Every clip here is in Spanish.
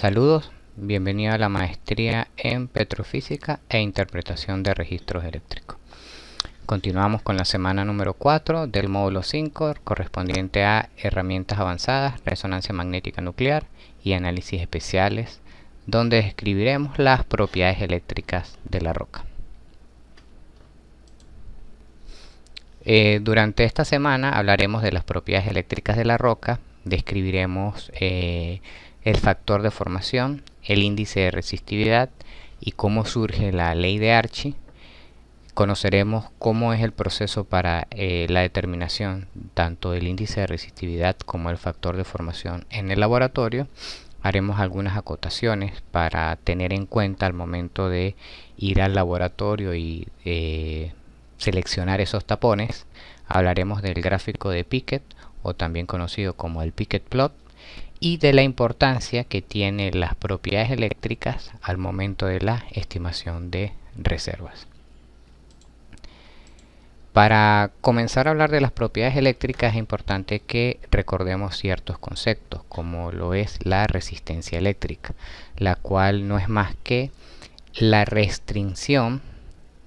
Saludos, bienvenido a la maestría en Petrofísica e Interpretación de Registros Eléctricos. Continuamos con la semana número 4 del módulo 5 correspondiente a herramientas avanzadas, resonancia magnética nuclear y análisis especiales, donde describiremos las propiedades eléctricas de la roca. Durante esta semana hablaremos de las propiedades eléctricas de la roca, describiremos el factor de formación, el índice de resistividad y cómo surge la ley de Archie. Conoceremos cómo es el proceso para la determinación tanto del índice de resistividad como el factor de formación en el laboratorio. Haremos algunas acotaciones para tener en cuenta al momento de ir al laboratorio y seleccionar esos tapones. Hablaremos del gráfico de Piquet, o también conocido como el Piquet Plot, y de la importancia que tienen las propiedades eléctricas al momento de la estimación de reservas. Para comenzar a hablar de las propiedades eléctricas es importante que recordemos ciertos conceptos, como lo es la resistencia eléctrica, la cual no es más que la restricción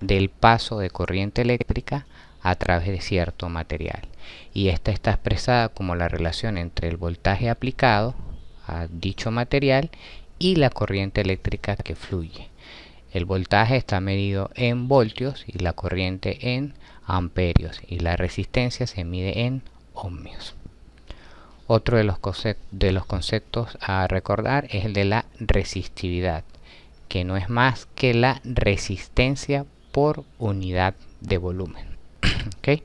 del paso de corriente eléctrica a través de cierto material, y esta está expresada como la relación entre el voltaje aplicado a dicho material y la corriente eléctrica que fluye. El voltaje está medido en voltios y la corriente en amperios, y la resistencia se mide en ohmios. Otro de los conceptos a recordar es el de la resistividad, que no es más que la resistencia por unidad de volumen. ¿Okay?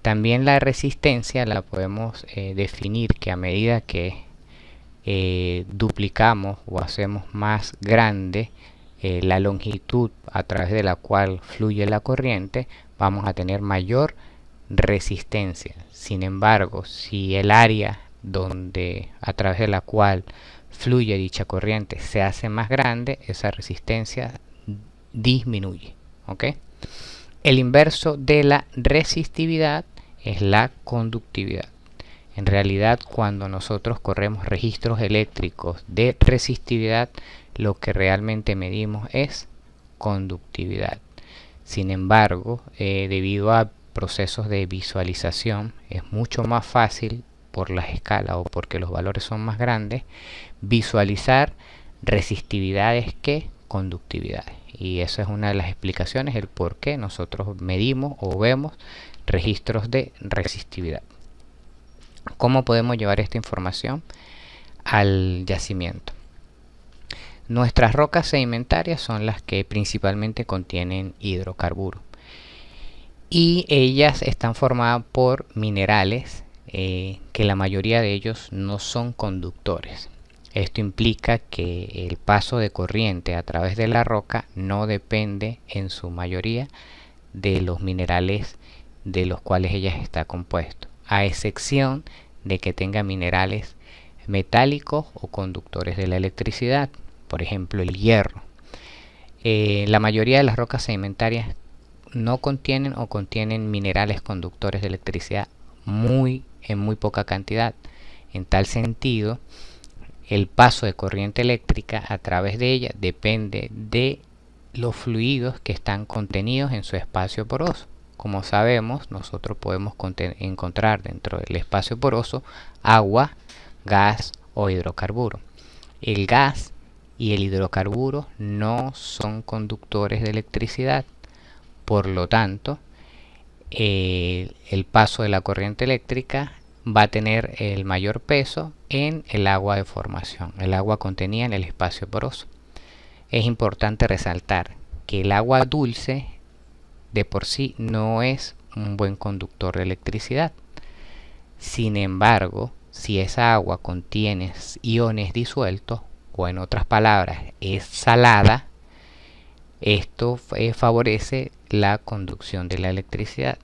También la resistencia la podemos definir que a medida que duplicamos o hacemos más grande la longitud a través de la cual fluye la corriente, vamos a tener mayor resistencia. Sin embargo, si el área a través de la cual fluye dicha corriente se hace más grande, esa resistencia disminuye. ¿Okay? El inverso de la resistividad es la conductividad. En realidad, cuando nosotros corremos registros eléctricos de resistividad, lo que realmente medimos es conductividad. Sin embargo, debido a procesos de visualización, es mucho más fácil por las escalas o porque los valores son más grandes, visualizar resistividades que conductividades. Y esa es una de las explicaciones, el por qué nosotros medimos o vemos registros de resistividad. ¿Cómo podemos llevar esta información al yacimiento? Nuestras rocas sedimentarias son las que principalmente contienen hidrocarburos, y ellas están formadas por minerales que la mayoría de ellos no son conductores. Esto implica que el paso de corriente a través de la roca no depende en su mayoría de los minerales de los cuales ella está compuesto, a excepción de que tenga minerales metálicos o conductores de la electricidad, por ejemplo el hierro. La mayoría de las rocas sedimentarias no contienen o contienen minerales conductores de electricidad en muy poca cantidad. En tal sentido, el paso de corriente eléctrica a través de ella depende de los fluidos que están contenidos en su espacio poroso. Como sabemos, nosotros podemos encontrar dentro del espacio poroso agua, gas o hidrocarburo. El gas y el hidrocarburo no son conductores de electricidad. Por lo tanto, el paso de la corriente eléctrica va a tener el mayor peso en el agua de formación, el agua contenida en el espacio poroso. Es importante resaltar que el agua dulce de por sí no es un buen conductor de electricidad. Sin embargo, si esa agua contiene iones disueltos, o en otras palabras es salada, esto favorece la conducción de la electricidad.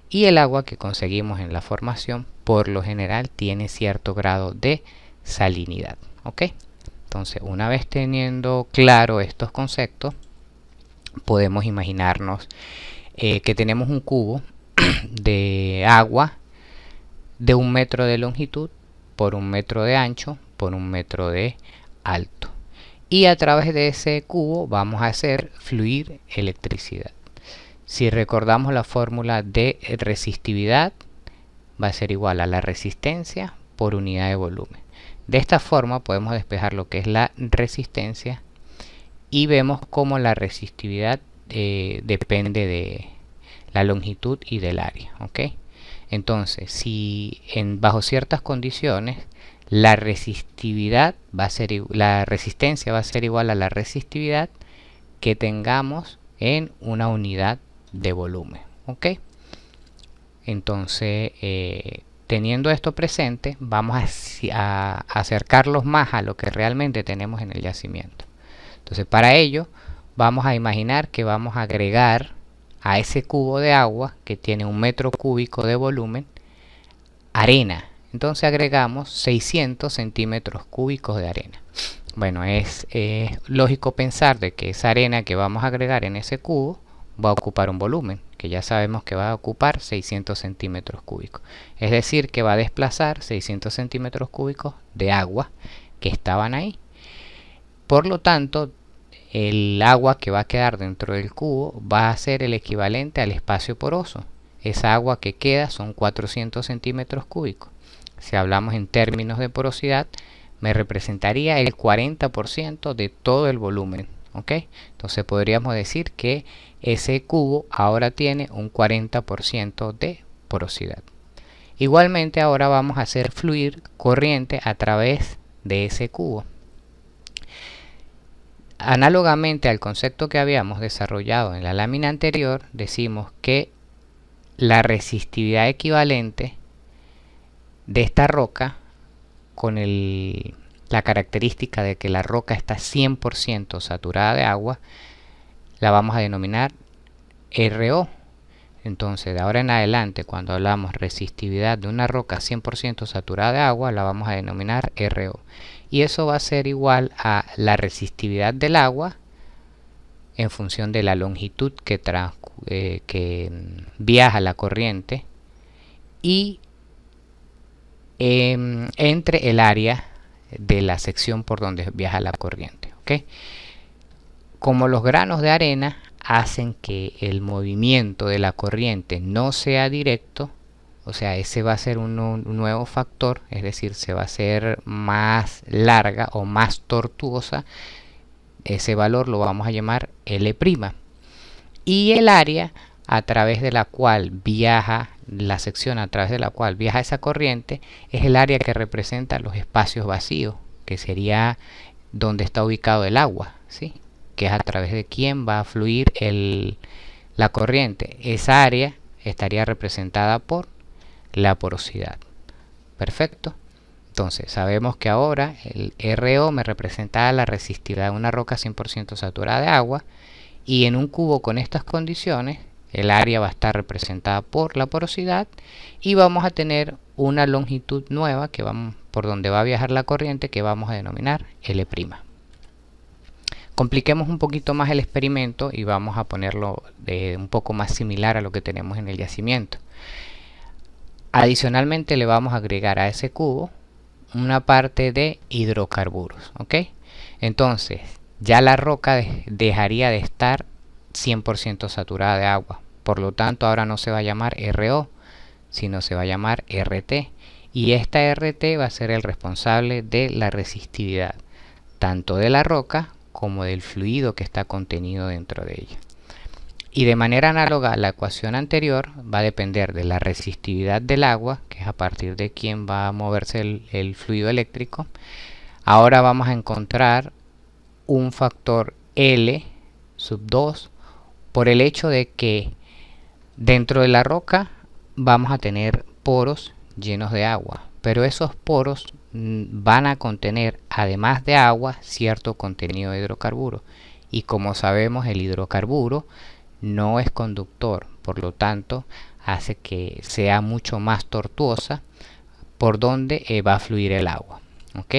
Y el agua que conseguimos en la formación por lo general tiene cierto grado de salinidad. ¿Ok? Entonces, una vez teniendo claro estos conceptos, podemos imaginarnos que tenemos un cubo de agua de 1 metro de longitud por 1 metro de ancho por 1 metro de alto. Y a través de ese cubo vamos a hacer fluir electricidad. Si recordamos la fórmula de resistividad, va a ser igual a la resistencia por unidad de volumen. De esta forma podemos despejar lo que es la resistencia y vemos cómo la resistividad depende de la longitud y del área. ¿Ok? Entonces, si bajo ciertas condiciones la resistividad va a ser, la resistencia va a ser igual a la resistividad que tengamos en una unidad de volumen. ¿Ok? Entonces, teniendo esto presente, vamos a acercarlos más a lo que realmente tenemos en el yacimiento. Entonces, para ello vamos a imaginar que vamos a agregar a ese cubo de agua que tiene 1 metro cúbico de volumen arena. Entonces agregamos 600 centímetros cúbicos de arena. Bueno, es lógico pensar de que esa arena que vamos a agregar en ese cubo va a ocupar un volumen, que ya sabemos que va a ocupar 600 centímetros cúbicos. Es decir, que va a desplazar 600 centímetros cúbicos de agua que estaban ahí. Por lo tanto, el agua que va a quedar dentro del cubo va a ser el equivalente al espacio poroso. Esa agua que queda son 400 centímetros cúbicos. Si hablamos en términos de porosidad, me representaría el 40% de todo el volumen. ¿Ok? Entonces podríamos decir que ese cubo ahora tiene un 40% de porosidad. Igualmente ahora vamos a hacer fluir corriente a través de ese cubo. Análogamente al concepto que habíamos desarrollado en la lámina anterior, decimos que la resistividad equivalente de esta roca, con la característica de que la roca está 100% saturada de agua, la vamos a denominar RO. Entonces, de ahora en adelante, cuando hablamos resistividad de una roca 100% saturada de agua, la vamos a denominar RO. Y eso va a ser igual a la resistividad del agua en función de la longitud que viaja la corriente y entre el área de la sección por donde viaja la corriente. ¿Ok? Como los granos de arena hacen que el movimiento de la corriente no sea directo, o sea, ese va a ser un nuevo factor, es decir, se va a hacer más larga o más tortuosa. Ese valor lo vamos a llamar L'. Y el área a través de la cual viaja, la sección a través de la cual viaja esa corriente, es el área que representa los espacios vacíos, que sería donde está ubicado el agua, ¿sí? Que es a través de quien va a fluir la corriente. Esa área estaría representada por la porosidad. Perfecto. Entonces sabemos que ahora el RO me representa la resistividad de una roca 100% saturada de agua, y en un cubo con estas condiciones el área va a estar representada por la porosidad y vamos a tener una longitud nueva que por donde va a viajar la corriente, que vamos a denominar L'. Compliquemos un poquito más el experimento y vamos a ponerlo un poco más similar a lo que tenemos en el yacimiento. Adicionalmente le vamos a agregar a ese cubo una parte de hidrocarburos. ¿Ok? Entonces ya la roca dejaría de estar 100% saturada de agua. Por lo tanto, ahora no se va a llamar RO, sino se va a llamar RT. Y esta RT va a ser el responsable de la resistividad, tanto de la roca como del fluido que está contenido dentro de ella. Y de manera análoga a la ecuación anterior, va a depender de la resistividad del agua, que es a partir de quién va a moverse el fluido eléctrico. Ahora vamos a encontrar un factor L sub 2 por el hecho de que dentro de la roca vamos a tener poros llenos de agua, pero esos poros van a contener, además de agua, cierto contenido de hidrocarburo, y como sabemos el hidrocarburo no es conductor, por lo tanto hace que sea mucho más tortuosa por donde va a fluir el agua. ¿Ok?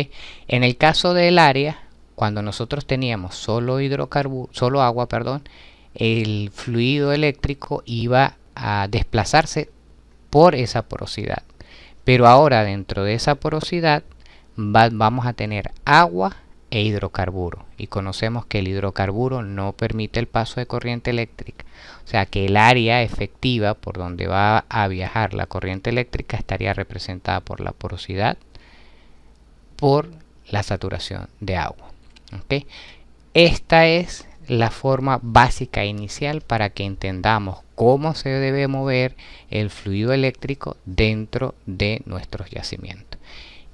En el caso del área, cuando nosotros teníamos solo agua, el fluido eléctrico iba a desplazarse por esa porosidad. Pero ahora dentro de esa porosidad vamos a tener agua e hidrocarburo, y conocemos que el hidrocarburo no permite el paso de corriente eléctrica, o sea que el área efectiva por donde va a viajar la corriente eléctrica estaría representada por la porosidad, por la saturación de agua. ¿Okay? Esta es la forma básica inicial para que entendamos cómo se debe mover el fluido eléctrico dentro de nuestros yacimientos.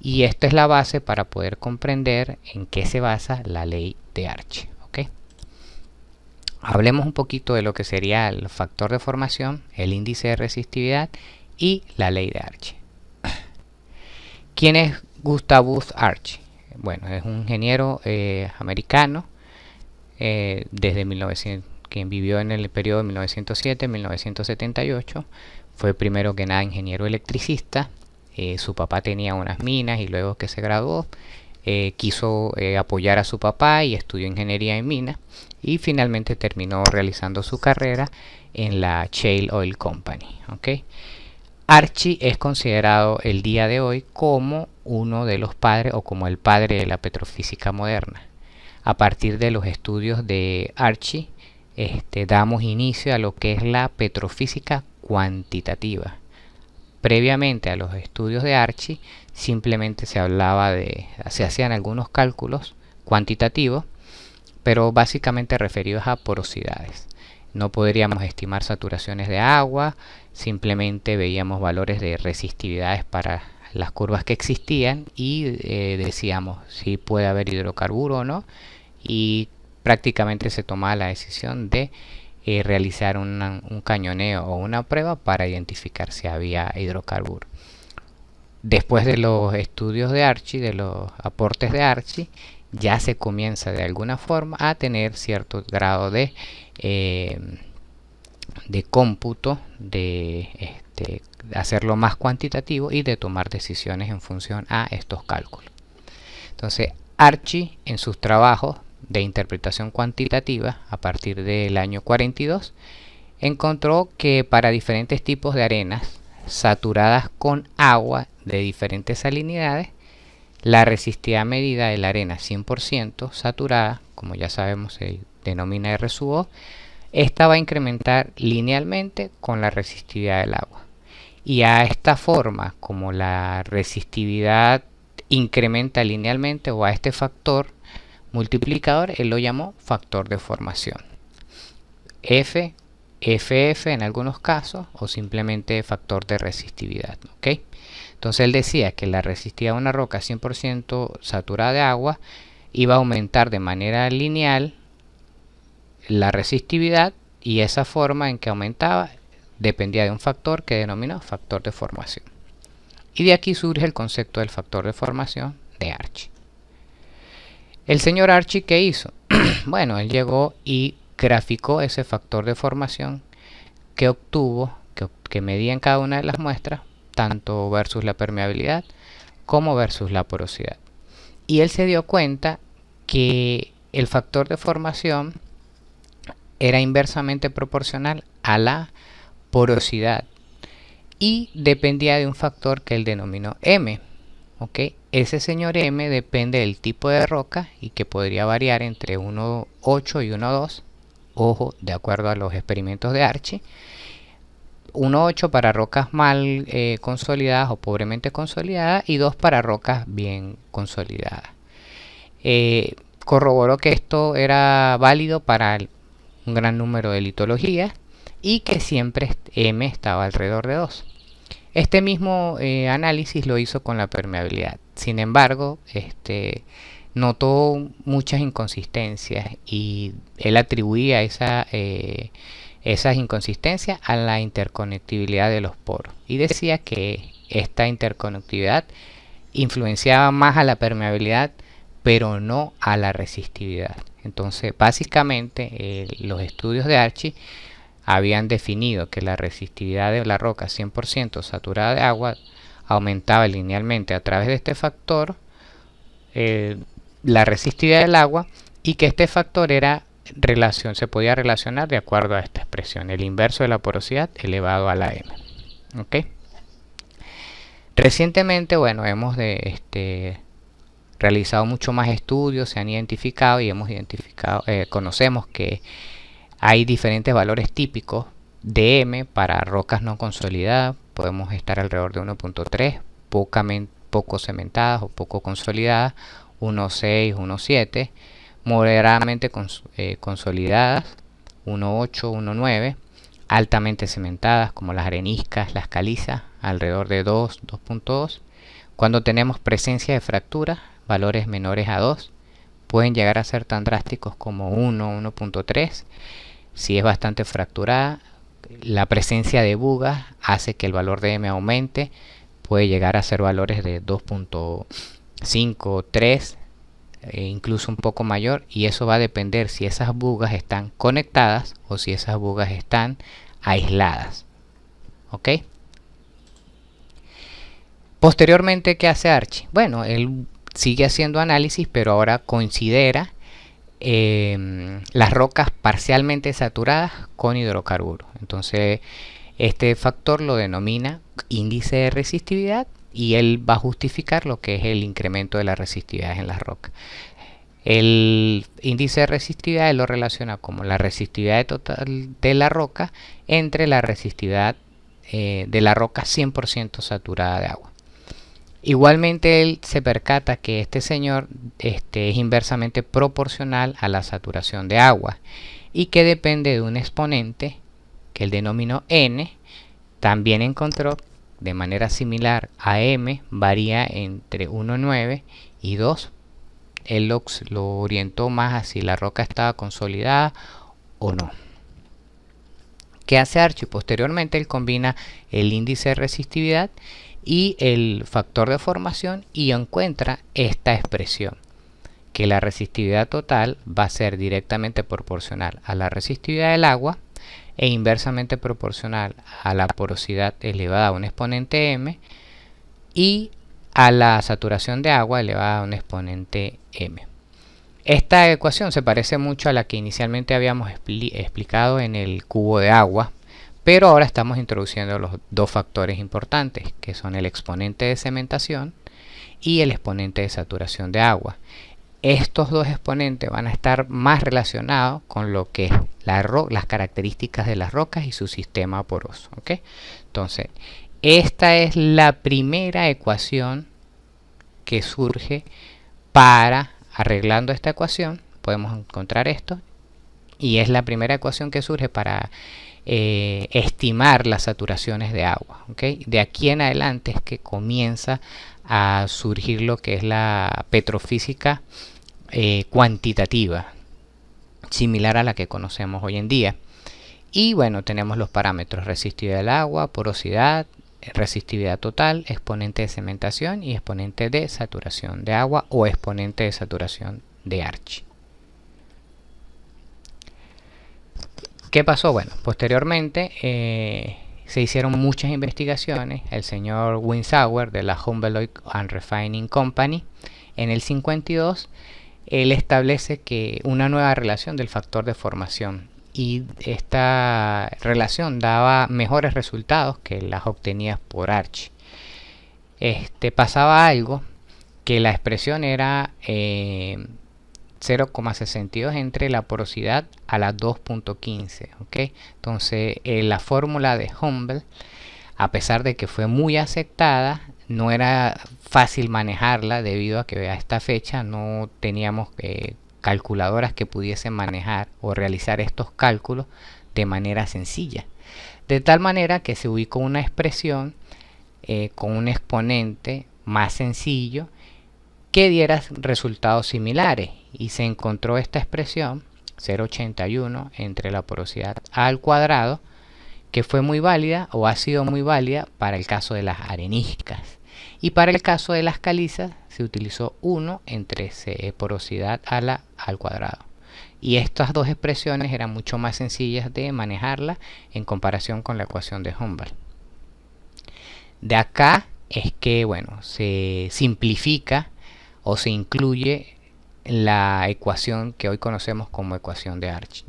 Y esta es la base para poder comprender en qué se basa la ley de Archie. ¿Okay? Hablemos un poquito de lo que sería el factor de formación, el índice de resistividad y la ley de Archie. ¿Quién es Gustavus Archie? Bueno, es un ingeniero americano desde 1900, quien vivió en el periodo de 1907-1978. Fue primero que nada ingeniero electricista. Su papá tenía unas minas y luego que se graduó quiso apoyar a su papá y estudió ingeniería en minas y finalmente terminó realizando su carrera en la Shell Oil Company. ¿Okay? Archie es considerado el día de hoy como uno de los padres o como el padre de la petrofísica moderna. A partir de los estudios de Archie damos inicio a lo que es la petrofísica cuantitativa. Previamente a los estudios de Archie simplemente se hacían algunos cálculos cuantitativos, pero básicamente referidos a porosidades. No podríamos estimar saturaciones de agua, simplemente veíamos valores de resistividades para las curvas que existían y decíamos si puede haber hidrocarburo o no, y prácticamente se tomaba la decisión de realizar un cañoneo o una prueba para identificar si había hidrocarburo. Después de los estudios de Archie, de los aportes de Archie, ya se comienza de alguna forma a tener cierto grado de cómputo, de hacerlo más cuantitativo y de tomar decisiones en función a estos cálculos. Entonces Archie en sus trabajos de interpretación cuantitativa a partir del año 42 encontró que para diferentes tipos de arenas saturadas con agua de diferentes salinidades, la resistividad medida de la arena 100% saturada, como ya sabemos se denomina R sub O, esta va a incrementar linealmente con la resistividad del agua. Y a esta forma, como la resistividad incrementa linealmente, o a este factor multiplicador, él lo llamó factor de formación. FF en algunos casos, o simplemente factor de resistividad. ¿Okay? Entonces él decía que la resistividad de una roca 100% saturada de agua iba a aumentar de manera lineal la resistividad, y esa forma en que aumentaba dependía de un factor que denominó factor de formación. Y de aquí surge el concepto del factor de formación de Archie. El señor Archie, ¿qué hizo? Bueno, él llegó y graficó ese factor de formación que obtuvo, que medía en cada una de las muestras, tanto versus la permeabilidad como versus la porosidad. Y él se dio cuenta que el factor de formación era inversamente proporcional a la porosidad y dependía de un factor que él denominó M. ¿Okay? Ese señor M depende del tipo de roca y que podría variar entre 1,8 y 1,2, ojo, de acuerdo a los experimentos de Archie. 1,8 para rocas mal consolidadas o pobremente consolidadas, y 2 para rocas bien consolidadas. Corroboró que esto era válido para un gran número de litologías y que siempre M estaba alrededor de 2. Este mismo análisis lo hizo con la permeabilidad. Sin embargo, notó muchas inconsistencias y él atribuía esas inconsistencias a la interconectividad de los poros y decía que esta interconectividad influenciaba más a la permeabilidad pero no a la resistividad. Entonces básicamente los estudios de Archie habían definido que la resistividad de la roca 100% saturada de agua aumentaba linealmente a través de este factor, la resistividad del agua, y que este factor se podía relacionar de acuerdo a esta expresión, el inverso de la porosidad elevado a la M. ¿Okay? Recientemente, bueno, hemos realizado mucho más estudios, se han identificado y conocemos que hay diferentes valores típicos de M para rocas no consolidadas. Podemos estar alrededor de 1.3, poco cementadas o poco consolidadas, 1.6, 1.7, moderadamente consolidadas, 1.8, 1.9, altamente cementadas como las areniscas, las calizas, alrededor de 2, 2.2. Cuando tenemos presencia de fracturas, valores menores a 2, pueden llegar a ser tan drásticos como 1, 1.3. Si es bastante fracturada, la presencia de bugas hace que el valor de M aumente, puede llegar a ser valores de 2.5, 3, incluso un poco mayor, y eso va a depender si esas bugas están conectadas o si esas bugas están aisladas. ¿Ok? Posteriormente, ¿qué hace Archie? Bueno, él sigue haciendo análisis, pero ahora considera las rocas parcialmente saturadas con hidrocarburos. Entonces, este factor lo denomina índice de resistividad y él va a justificar lo que es el incremento de la resistividad en las rocas. El índice de resistividad lo relaciona como la resistividad total de la roca entre la resistividad de la roca 100% saturada de agua. Igualmente él se percata que este señor es inversamente proporcional a la saturación de agua y que depende de un exponente que él denominó N. También encontró de manera similar a M, varía entre 1.9 y 2. Él lo orientó más a si la roca estaba consolidada o no. ¿Qué hace Archie? Posteriormente él combina el índice de resistividad y el factor de formación y encuentra esta expresión, que la resistividad total va a ser directamente proporcional a la resistividad del agua e inversamente proporcional a la porosidad elevada a un exponente M y a la saturación de agua elevada a un exponente M. Esta ecuación se parece mucho a la que inicialmente habíamos explicado en el cubo de agua, pero ahora estamos introduciendo los dos factores importantes, que son el exponente de cementación y el exponente de saturación de agua. Estos dos exponentes van a estar más relacionados con lo que es las características de las rocas y su sistema poroso. ¿Okay? Entonces, esta es la primera ecuación que surge para, arreglando esta ecuación, podemos encontrar esto, y es la primera ecuación que surge para estimar las saturaciones de agua. ¿Okay? De aquí en adelante es que comienza a surgir lo que es la petrofísica cuantitativa, similar a la que conocemos hoy en día. Y bueno, tenemos los parámetros: resistividad del agua, porosidad, resistividad total, exponente de cementación y exponente de saturación de agua o exponente de saturación de Archie. ¿Qué pasó? Bueno, posteriormente se hicieron muchas investigaciones. El señor Winsauer de la Humboldt and Refining Company, en el 52, él establece que una nueva relación del factor de formación, y esta relación daba mejores resultados que las obtenidas por Archie. Pasaba algo, que la expresión era 0,62 entre la porosidad a la 2.15. ¿Okay? Entonces la fórmula de Humboldt, a pesar de que fue muy aceptada, no era fácil manejarla, debido a que a esta fecha no teníamos calculadoras que pudiesen manejar o realizar estos cálculos de manera sencilla. De tal manera que se ubicó una expresión con un exponente más sencillo que diera resultados similares, y se encontró esta expresión 0,81 entre la porosidad A al cuadrado, que fue muy válida o ha sido muy válida para el caso de las areniscas, y para el caso de las calizas se utilizó 1 entre porosidad al cuadrado. Y estas dos expresiones eran mucho más sencillas de manejarla en comparación con la ecuación de Humboldt. De acá es que, bueno, se simplifica o se incluye la ecuación que hoy conocemos como ecuación de Archie.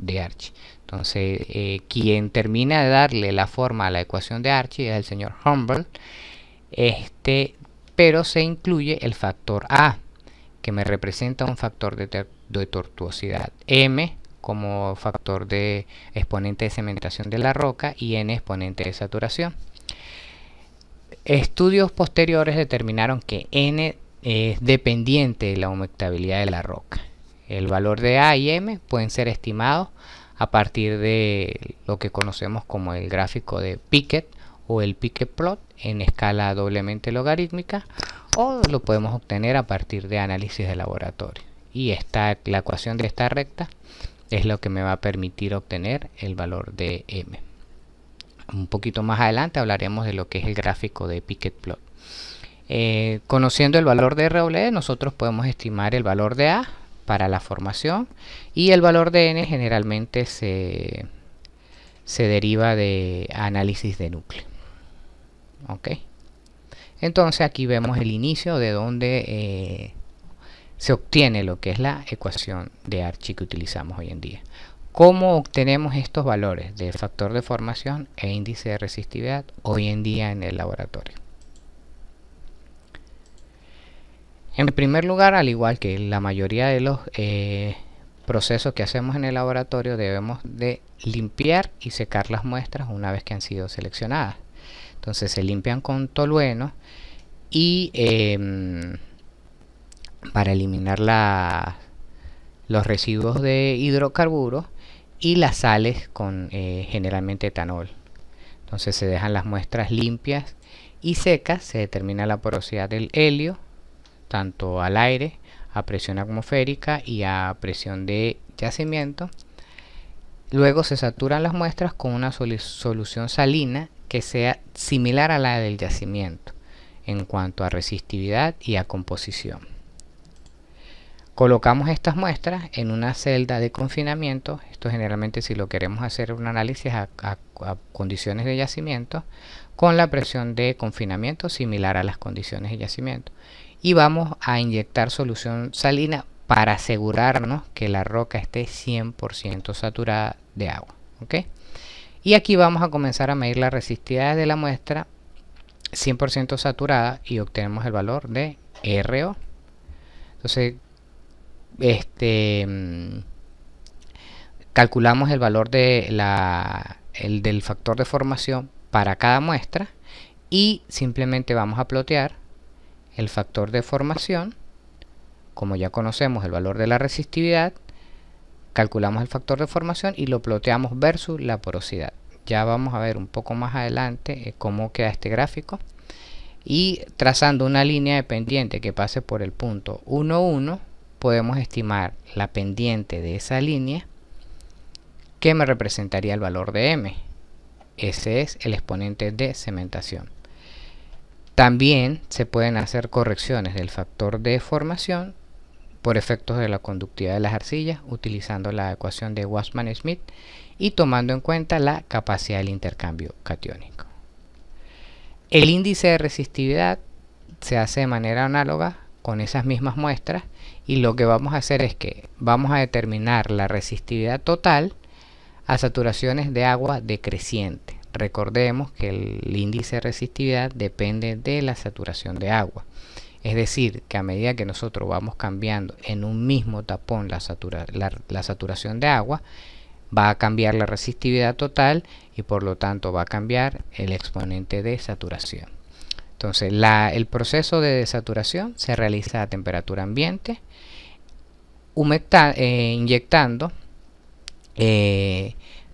Entonces, quien termina de darle la forma a la ecuación de Archie es el señor Humboldt, pero se incluye el factor A, que me representa un factor de tortuosidad, M como factor de exponente de cementación de la roca y N exponente de saturación. Estudios posteriores determinaron que N es dependiente de la humectabilidad de la roca. El valor de A y M pueden ser estimados a partir de lo que conocemos como el gráfico de Pickett o el Pickett plot en escala doblemente logarítmica, o lo podemos obtener a partir de análisis de laboratorio. Y la ecuación de esta recta es lo que me va a permitir obtener el valor de M. Un poquito más adelante hablaremos de lo que es el gráfico de Pickett plot. Conociendo el valor de RW, nosotros podemos estimar el valor de A para la formación, y el valor de N generalmente se deriva de análisis de núcleo. ¿Ok? Entonces aquí vemos el inicio de donde se obtiene lo que es la ecuación de Archie que utilizamos hoy en día. ¿Cómo obtenemos estos valores de factor de formación e índice de resistividad hoy en día en el laboratorio? En primer lugar, al igual que la mayoría de los procesos que hacemos en el laboratorio, debemos de limpiar y secar las muestras una vez que han sido seleccionadas. Entonces se limpian con tolueno y para eliminar los residuos de hidrocarburos y las sales con generalmente etanol. Entonces se dejan las muestras limpias y secas, se determina la porosidad del helio tanto al aire, a presión atmosférica y a presión de yacimiento. Luego se saturan las muestras con una solución salina que sea similar a la del yacimiento en cuanto a resistividad y a composición. Colocamos estas muestras en una celda de confinamiento. Esto generalmente si lo queremos hacer un análisis a condiciones de yacimiento, con la presión de confinamiento similar a las condiciones de yacimiento. Y vamos a inyectar solución salina para asegurarnos que la roca esté 100% saturada de agua. ¿Okay? Y aquí vamos a comenzar a medir la resistividad de la muestra 100% saturada y obtenemos el valor de RO. Entonces, calculamos el valor de del factor de formación para cada muestra y simplemente vamos a plotear el factor de formación. Como ya conocemos el valor de la resistividad, calculamos el factor de formación y lo ploteamos versus la porosidad. Ya vamos a ver un poco más adelante cómo queda este gráfico. Y trazando una línea de pendiente que pase por el punto 1, 1, podemos estimar la pendiente de esa línea que me representaría el valor de M. Ese es el exponente de cementación. También se pueden hacer correcciones del factor de formación por efectos de la conductividad de las arcillas utilizando la ecuación de Wassmann-Smith y tomando en cuenta la capacidad del intercambio catiónico. El índice de resistividad se hace de manera análoga con esas mismas muestras y lo que vamos a hacer es que vamos a determinar la resistividad total a saturaciones de agua decreciente. Recordemos que el índice de resistividad depende de la saturación de agua. Es decir, que a medida que nosotros vamos cambiando en un mismo tapón la saturación de agua, va a cambiar la resistividad total y por lo tanto va a cambiar el exponente de saturación. Entonces, el proceso de desaturación se realiza a temperatura ambiente, inyectando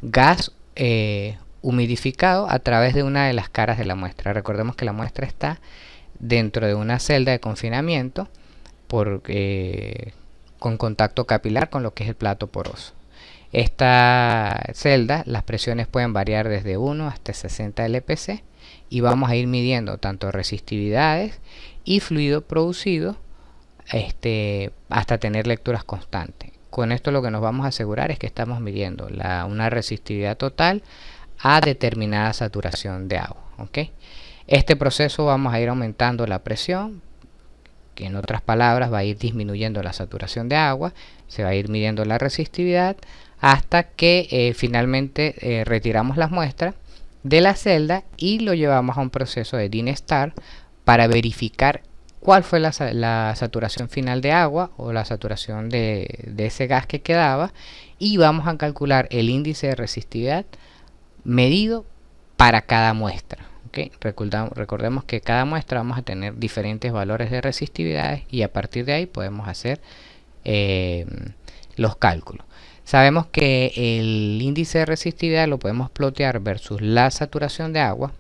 gas humidificado a través de una de las caras de la muestra. Recordemos que la muestra está dentro de una celda de confinamiento con contacto capilar con lo que es el plato poroso. Esta celda, las presiones pueden variar desde 1 hasta 60 LPC y vamos a ir midiendo tanto resistividades y fluido producido hasta tener lecturas constantes. Con esto lo que nos vamos a asegurar es que estamos midiendo una resistividad total a determinada saturación de agua. ¿Okay? Este proceso vamos a ir aumentando la presión, que en otras palabras va a ir disminuyendo la saturación de agua, se va a ir midiendo la resistividad hasta que finalmente retiramos las muestras de la celda y lo llevamos a un proceso de DIN-STAR para verificar cuál fue la saturación final de agua o la saturación de ese gas que quedaba, y vamos a calcular el índice de resistividad medido para cada muestra. ¿Okay? Recordemos que cada muestra vamos a tener diferentes valores de resistividad y a partir de ahí podemos hacer los cálculos. Sabemos que el índice de resistividad lo podemos plotear versus la saturación de agua,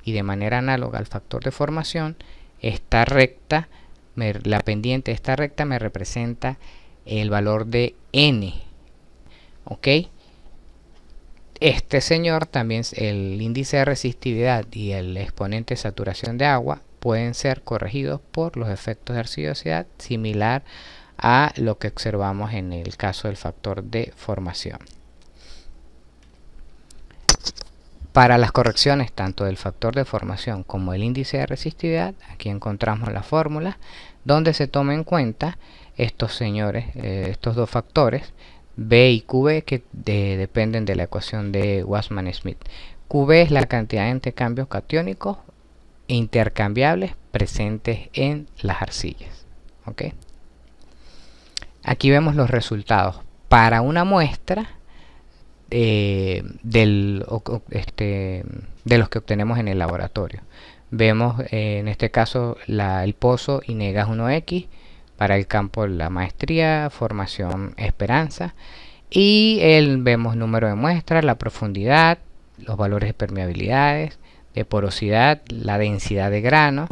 y de manera análoga al factor de formación, esta recta, la pendiente de esta recta me representa el valor de N. ¿Ok? Este señor también, el índice de resistividad y el exponente de saturación de agua pueden ser corregidos por los efectos de arcillosidad, similar a lo que observamos en el caso del factor de formación. Para las correcciones tanto del factor de formación como el índice de resistividad, aquí encontramos la fórmula donde se toma en cuenta estos señores, estos dos factores, B y QB, que dependen de la ecuación de Wassmann-Smith. QB es la cantidad de intercambios catiónicos e intercambiables presentes en las arcillas. ¿Okay? Aquí vemos los resultados para una muestra de los que obtenemos en el laboratorio. Vemos en este caso el pozo Inegas 1X para el campo de la maestría, formación Esperanza, y vemos número de muestras, la profundidad, los valores de permeabilidades, de porosidad, la densidad de grano,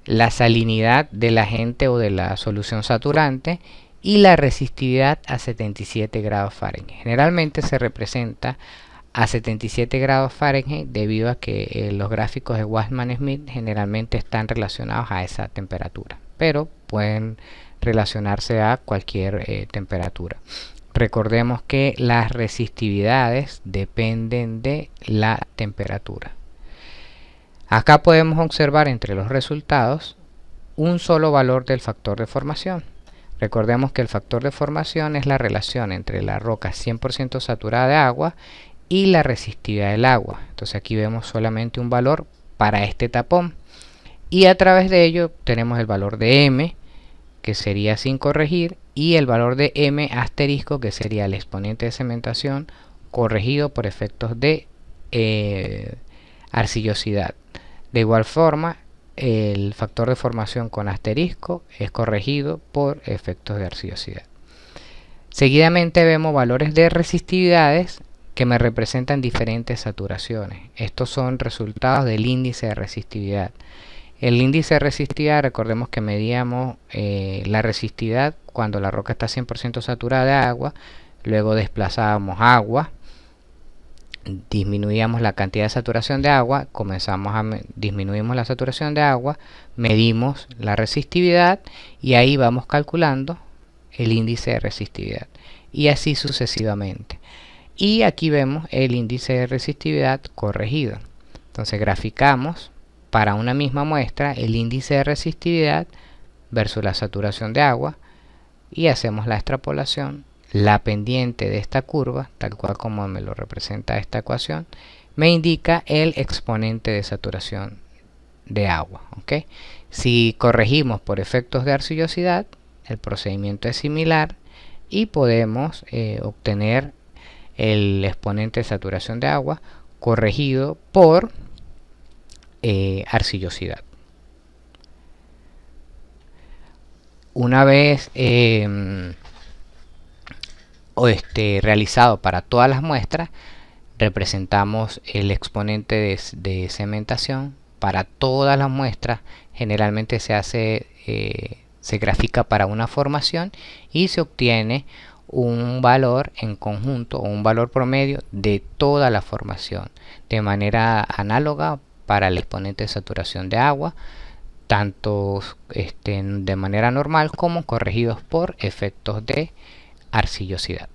la salinidad del agente o de la solución saturante y la resistividad a 77 grados Fahrenheit. Generalmente se representa a 77 grados Fahrenheit debido a que los gráficos de Wassmann-Smith generalmente están relacionados a esa temperatura, pero pueden relacionarse a cualquier temperatura. Recordemos que las resistividades dependen de la temperatura. Acá podemos observar entre los resultados un solo valor del factor de formación. Recordemos que el factor de formación es la relación entre la roca 100% saturada de agua y la resistividad del agua. Entonces aquí vemos solamente un valor para este tapón y a través de ello tenemos el valor de M, que sería sin corregir, y el valor de M asterisco, que sería el exponente de cementación corregido por efectos de arcillosidad. De igual forma, el factor de formación con asterisco es corregido por efectos de arcillosidad. Seguidamente vemos valores de resistividades que me representan diferentes saturaciones. Estos son resultados del índice de resistividad. El índice de resistividad, recordemos que medíamos la resistividad cuando la roca está 100% saturada de agua, luego desplazábamos agua, disminuíamos la cantidad de saturación de agua, disminuimos la saturación de agua, medimos la resistividad y ahí vamos calculando el índice de resistividad y así sucesivamente. Y aquí vemos el índice de resistividad corregido. Entonces graficamos para una misma muestra el índice de resistividad versus la saturación de agua y hacemos la extrapolación. La pendiente de esta curva, tal cual como me lo representa esta ecuación, me indica el exponente de saturación de agua. ¿Okay? Si corregimos por efectos de arcillosidad, el procedimiento es similar y podemos obtener el exponente de saturación de agua corregido por arcillosidad. Una vez realizado para todas las muestras, representamos el exponente de cementación para todas las muestras. Generalmente se grafica para una formación y se obtiene un valor en conjunto o un valor promedio de toda la formación, de manera análoga para el exponente de saturación de agua, tanto de manera normal como corregidos por efectos de arcillosidad.